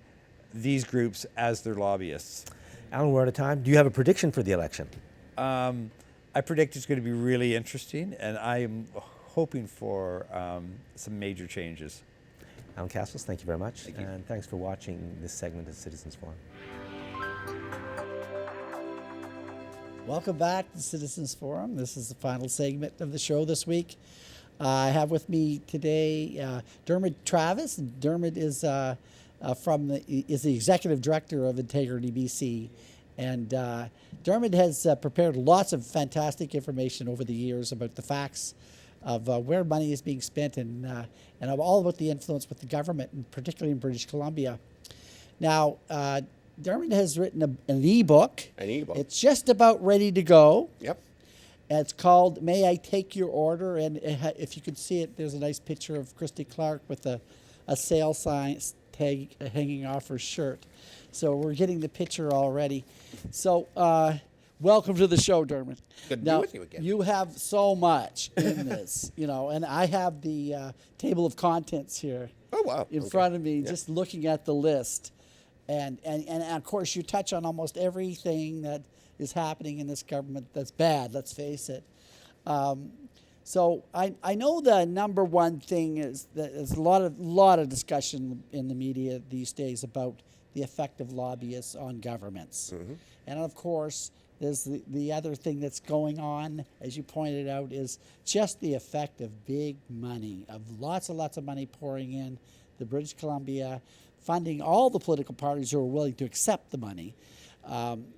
Speaker 4: these groups as their lobbyists.
Speaker 1: Alan, we're out of time. Do you have a prediction for the election?
Speaker 4: I predict it's going to be really interesting, and I am hoping for some major changes.
Speaker 1: Alan Castles, thank you very much.
Speaker 4: Thank you.
Speaker 1: And thanks for watching this segment of Citizens Forum.
Speaker 5: Welcome back to Citizens Forum. This is the final segment of the show this week. I have with me today Dermot Travis. Dermot is the executive director of Integrity BC, and Dermot has prepared lots of fantastic information over the years about the facts of where money is being spent and all about the influence with the government, and particularly in British Columbia. Now, Dermot has written an e-book.
Speaker 6: An e-book.
Speaker 5: It's just about ready to go.
Speaker 6: Yep.
Speaker 5: It's called May I Take Your Order? And if you could see it, there's a nice picture of Christy Clark with a sale sign tag hanging off her shirt. So we're getting the picture already. So welcome to the show, Dermot.
Speaker 6: Good to
Speaker 5: Now,
Speaker 6: be with you again.
Speaker 5: You have so much in this, you know, and I have the table of contents here
Speaker 6: Oh, wow.
Speaker 5: in
Speaker 6: Okay.
Speaker 5: front of me,
Speaker 6: Yeah.
Speaker 5: just looking at the list. And of course, you touch on almost everything that is happening in this government that's bad, let's face it. So I know the number one thing is that there's a lot of discussion in the media these days about the effect of lobbyists on governments.
Speaker 6: Mm-hmm.
Speaker 5: And of course, there's the other thing that's going on, as you pointed out, is just the effect of big money, of lots and lots of money pouring in the British Columbia funding all the political parties who are willing to accept the money,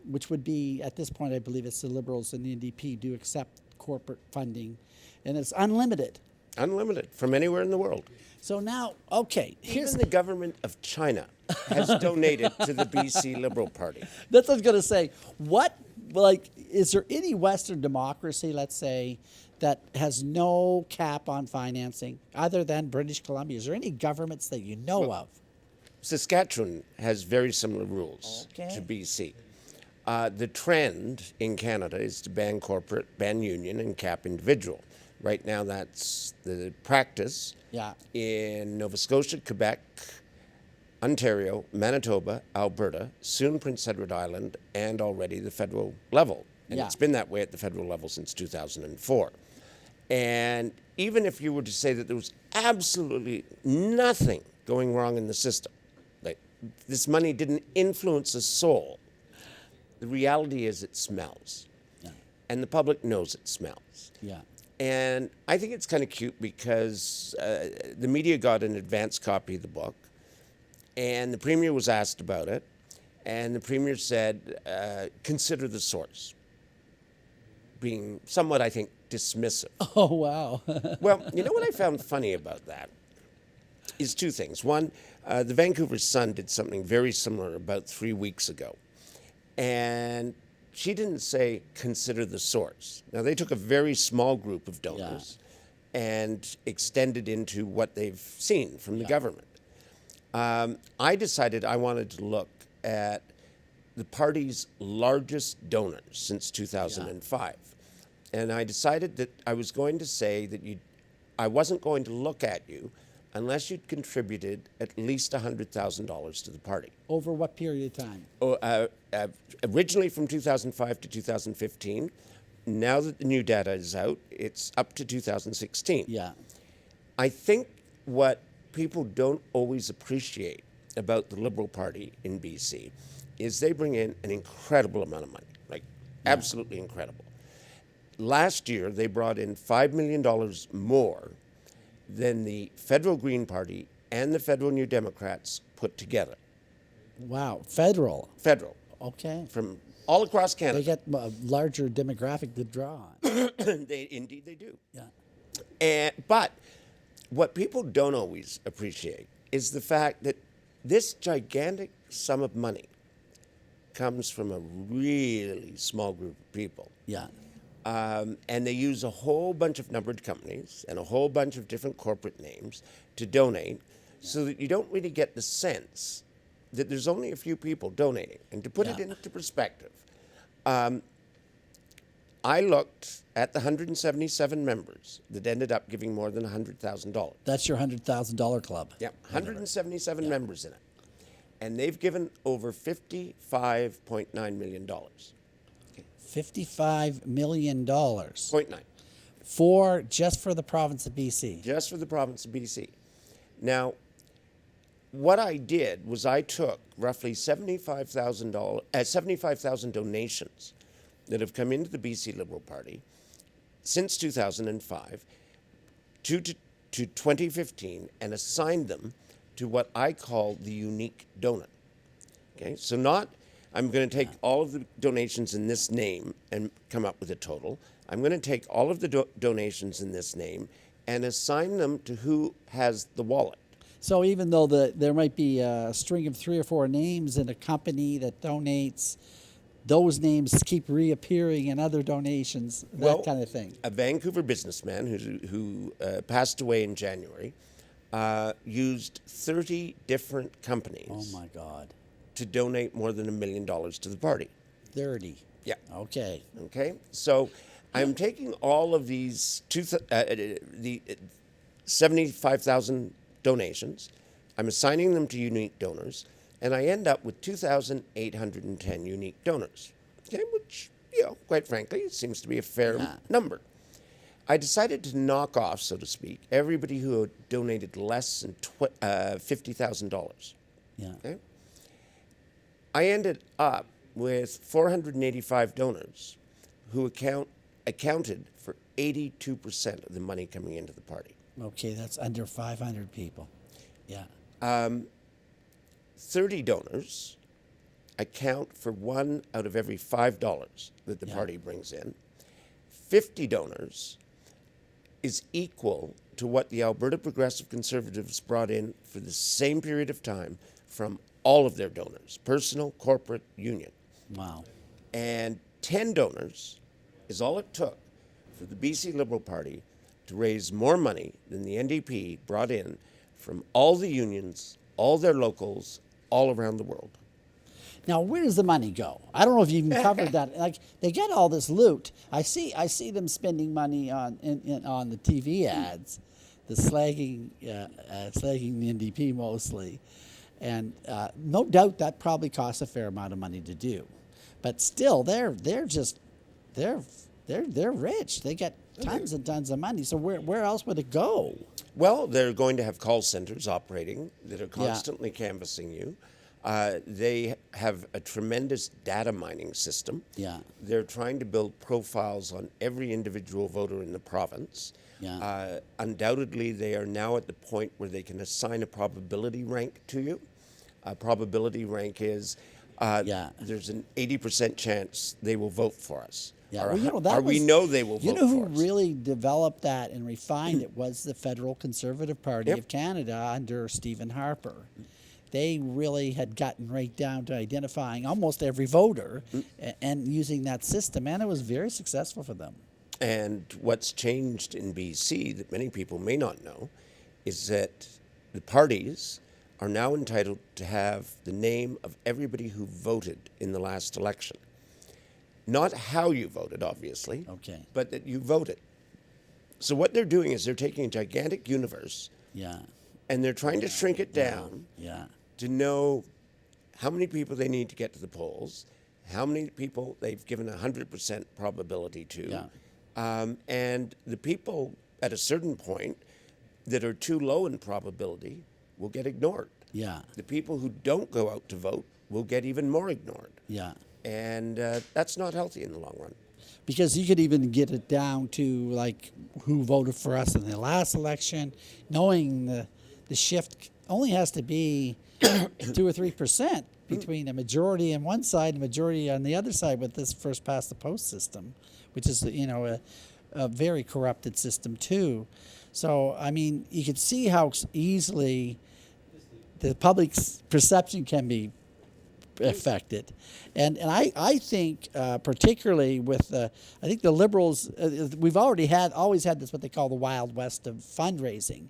Speaker 5: which would be, at this point, I believe it's the Liberals and the NDP do accept corporate funding, and it's unlimited.
Speaker 6: Unlimited from anywhere in the world.
Speaker 5: So now, okay, here's
Speaker 6: Even the government of China has donated to the BC Liberal Party.
Speaker 5: that's what I was going to say. What, like, is there any Western democracy, let's say, that has no cap on financing other than British Columbia? Is there any governments that you know of?
Speaker 6: Saskatchewan has very similar rules
Speaker 5: Okay.
Speaker 6: to BC. The trend in Canada is to ban corporate, ban union, and cap individual. Right now, that's the practice
Speaker 5: Yeah.
Speaker 6: in Nova Scotia, Quebec, Ontario, Manitoba, Alberta, soon Prince Edward Island, and already the federal level. And
Speaker 5: Yeah.
Speaker 6: it's been that way at the federal level since 2004. And even if you were to say that there was absolutely nothing going wrong in the system, like this money didn't influence a soul, the reality is it smells.
Speaker 5: Yeah.
Speaker 6: And the public knows it smells.
Speaker 5: Yeah.
Speaker 6: And I think it's kind of cute because the media got an advance copy of the book, and the Premier was asked about it, and the Premier said, consider the source, being somewhat, I think, dismissive.
Speaker 5: Oh, wow.
Speaker 6: Well, you know what I found funny about that is two things. One, the Vancouver Sun did something very similar about 3 weeks ago, and she didn't say consider the source. Now, they took a very small group of donors and extended into what they've seen from the government. I decided I wanted to look at the party's largest donors since 2005. And I decided that I was going to say that I wasn't going to look at you unless you'd contributed at least $100,000 to the party.
Speaker 5: Over what period of time?
Speaker 6: Originally from 2005 to 2015. Now that the new data is out, it's up to 2016.
Speaker 5: Yeah.
Speaker 6: I think what people don't always appreciate about the Liberal Party in BC is they bring in an incredible amount of money, like absolutely incredible. Last year, they brought in $5 million more than the federal Green Party and the federal New Democrats put together.
Speaker 5: Wow. Federal.
Speaker 6: Federal,
Speaker 5: Okay.
Speaker 6: from all across
Speaker 5: They
Speaker 6: Canada.
Speaker 5: get a larger demographic to draw on.
Speaker 6: Indeed, they do.
Speaker 5: Yeah.
Speaker 6: But what people don't always appreciate is the fact that this gigantic sum of money comes from a really small group of people.
Speaker 5: Yeah.
Speaker 6: And they use a whole bunch of numbered companies and a whole bunch of different corporate names to donate so that you don't really get the sense that there's only a few people donating. And to put it into perspective, I looked at the 177 members that ended up giving more than $100,000.
Speaker 5: That's your $100,000 club.
Speaker 6: Yeah, 177 members in it. And they've given over $55.9 million.
Speaker 5: $55 million.
Speaker 6: 0.9.
Speaker 5: Just for the province of BC.
Speaker 6: Just for the province of BC. Now, what I did was I took roughly 75,000 donations that have come into the BC Liberal Party since 2005 to 2015 and assigned them to what I call the unique donor. Okay, so I'm going to take all of the donations in this name and come up with a total. I'm going to take all of the donations in this name and assign them to who has the wallet.
Speaker 5: So even though there might be a string of 3 or 4 names in a company that donates, those names keep reappearing in other donations, that kind of thing.
Speaker 6: A Vancouver businessman who passed away in January used 30 different companies
Speaker 5: Oh my God.
Speaker 6: to donate more than $1 million to the party.
Speaker 5: 30.
Speaker 6: Yeah.
Speaker 5: Okay.
Speaker 6: Okay, so I'm taking all of these the 75,000 donations, I'm assigning them to unique donors, and I end up with 2,810 unique donors. Okay, which, quite frankly, seems to be a fair number. I decided to knock off, so to speak, everybody who had donated less than $50,000.
Speaker 5: Yeah.
Speaker 6: Okay? I ended up with 485 donors who accounted for 82% of the money coming into the party.
Speaker 5: Okay, that's under 500 people. Yeah.
Speaker 6: 30 donors account for 1 out of every $5 that the party brings in. 50 donors is equal to what the Alberta Progressive Conservatives brought in for the same period of time from all of their donors, personal, corporate, union.
Speaker 5: Wow.
Speaker 6: And 10 donors is all it took for the BC Liberal Party to raise more money than the NDP brought in from all the unions, all their locals, all around the world.
Speaker 5: Now, where does the money go? I don't know if you even covered that. Like, they get all this loot. I see them spending money on the TV ads, the slagging the NDP mostly, and no doubt that probably costs a fair amount of money to do. But still, they're rich. They get tons and tons of money. So where else would it go?
Speaker 6: Well, they're going to have call centers operating that are constantly canvassing you. They have a tremendous data mining system.
Speaker 5: Yeah.
Speaker 6: They're trying to build profiles on every individual voter in the province.
Speaker 5: Yeah.
Speaker 6: Undoubtedly, they are now at the point where they can assign a probability rank to you. A probability rank is there's an 80% chance they will vote for us.
Speaker 5: Yeah,
Speaker 6: Or, we know they will vote for us.
Speaker 5: You know who really developed that and refined it was the Federal Conservative Party of Canada under Stephen Harper. They really had gotten right down to identifying almost every voter and using that system, and it was very successful for them.
Speaker 6: And what's changed in BC that many people may not know is that the parties are now entitled to have the name of everybody who voted in the last election. Not how you voted, obviously, but that you voted. So what they're doing is they're taking a gigantic universe and they're trying to shrink it down to know how many people they need to get to the polls, how many people they've given 100% probability to, and the people at a certain point that are too low in probability will get ignored.
Speaker 5: Yeah.
Speaker 6: The people who don't go out to vote will get even more ignored.
Speaker 5: Yeah.
Speaker 6: And that's not healthy in the long run.
Speaker 5: Because you could even get it down to like who voted for us in the last election, knowing the shift only has to be 2 or 3% between a majority on one side and a majority on the other side with this first past the post system, which is a very corrupted system too. So I mean, you could see how easily the public's perception can be affected, and I think particularly with I think the Liberals, we've always had this what they call the Wild West of fundraising,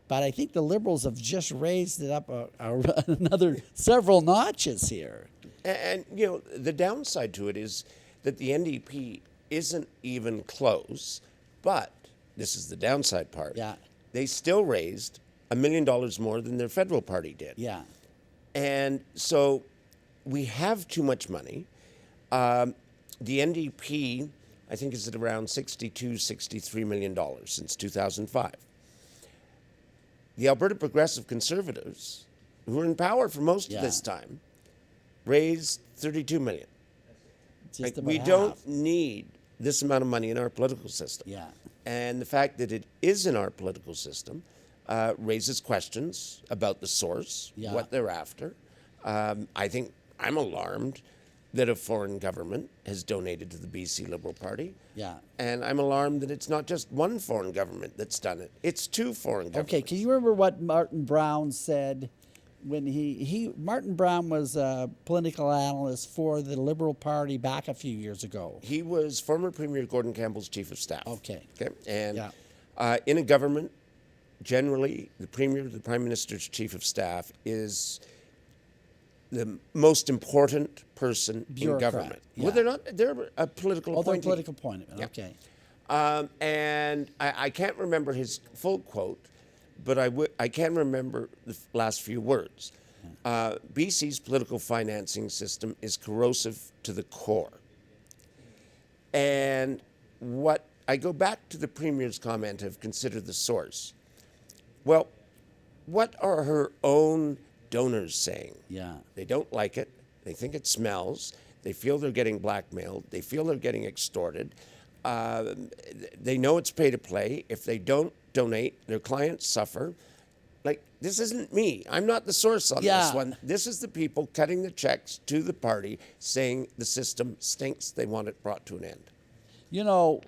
Speaker 5: but I think the Liberals have just raised it up another several notches here.
Speaker 6: And you know, the downside to it is that the NDP isn't even close, but this is the downside part.
Speaker 5: Yeah.
Speaker 6: They still raised $1 million more than their federal party did.
Speaker 5: Yeah.
Speaker 6: And so we have too much money. The NDP, I think, is at around $63 million since 2005. The Alberta Progressive Conservatives, who were in power for most of this time, raised $32 million.
Speaker 5: Just
Speaker 6: we
Speaker 5: about
Speaker 6: don't
Speaker 5: half.
Speaker 6: need this amount of money in our political system.
Speaker 5: Yeah.
Speaker 6: And the fact that it is in our political system raises questions about the source, what they're after. I think I'm alarmed that a foreign government has donated to the BC Liberal Party.
Speaker 5: Yeah.
Speaker 6: And I'm alarmed that it's not just one foreign government that's done it. It's 2 foreign governments.
Speaker 5: Okay, can you remember what Martin Brown said when Martin Brown was a political analyst for the Liberal Party back a few years ago?
Speaker 6: He was former Premier Gordon Campbell's chief of staff.
Speaker 5: Okay.
Speaker 6: And in a government, generally, the Premier, the Prime Minister's chief of staff, is the most important person in government. Well, they're a political appointee.
Speaker 5: They're a political appointment, okay.
Speaker 6: And I can't remember his full quote, but I can remember the last few words. BC's political financing system is corrosive to the core. And I go back to the Premier's comment of consider the source. Well, what are her own donors saying?
Speaker 5: Yeah.
Speaker 6: They don't like it. They think it smells. They feel they're getting blackmailed. They feel they're getting extorted. They know it's pay to play. If they don't donate, their clients suffer. Like, this isn't me. I'm not the source on
Speaker 5: Yeah.
Speaker 6: this one. This is the people cutting the checks to the party saying the system stinks. They want it brought to an end.
Speaker 5: You know,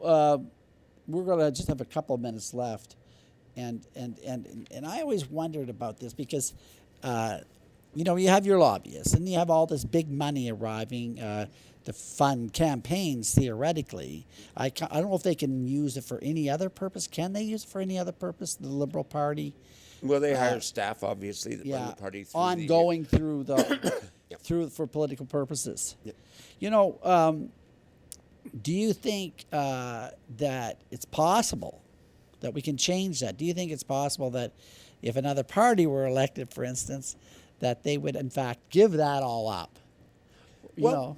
Speaker 5: we're going to just have a couple of minutes left. And I always wondered about this because, you know, you have your lobbyists and you have all this big money arriving to fund campaigns theoretically. I don't know if they can use it for any other purpose. Can they use it for any other purpose, the Liberal Party?
Speaker 6: Well, they hire staff, obviously, that run the party through
Speaker 5: ongoing through the
Speaker 6: Yep.
Speaker 5: through for political purposes.
Speaker 6: Yep.
Speaker 5: You know, do you think that it's possible that we can change that? Do you think it's possible that if another party were elected, for instance, that they would in fact give that all up? You know?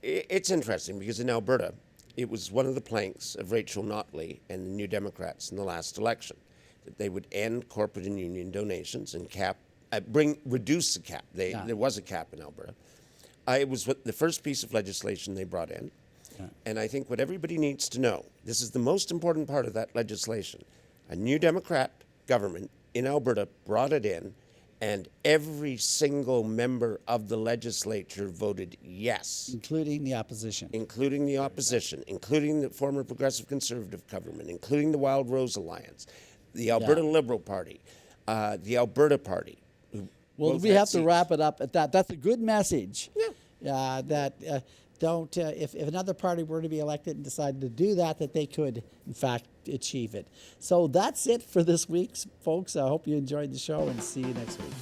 Speaker 6: It's interesting because in Alberta, it was one of the planks of Rachel Notley and the New Democrats in the last election that they would end corporate and union donations and reduce the cap. There was a cap in Alberta. It was the first piece of legislation they brought in. And I think what everybody needs to know, this is the most important part of that legislation. A New Democrat government in Alberta brought it in, and every single member of the legislature voted yes.
Speaker 5: Including the opposition.
Speaker 6: Including the opposition, including the former Progressive Conservative government, including the Wild Rose Alliance, the Alberta Liberal Party, the Alberta Party.
Speaker 5: Well, we have to wrap it up at that. That's a good message. Yeah. If another party were to be elected and decided to do that, that they could, in fact, achieve it. So that's it for this week, folks. I hope you enjoyed the show and see you next week.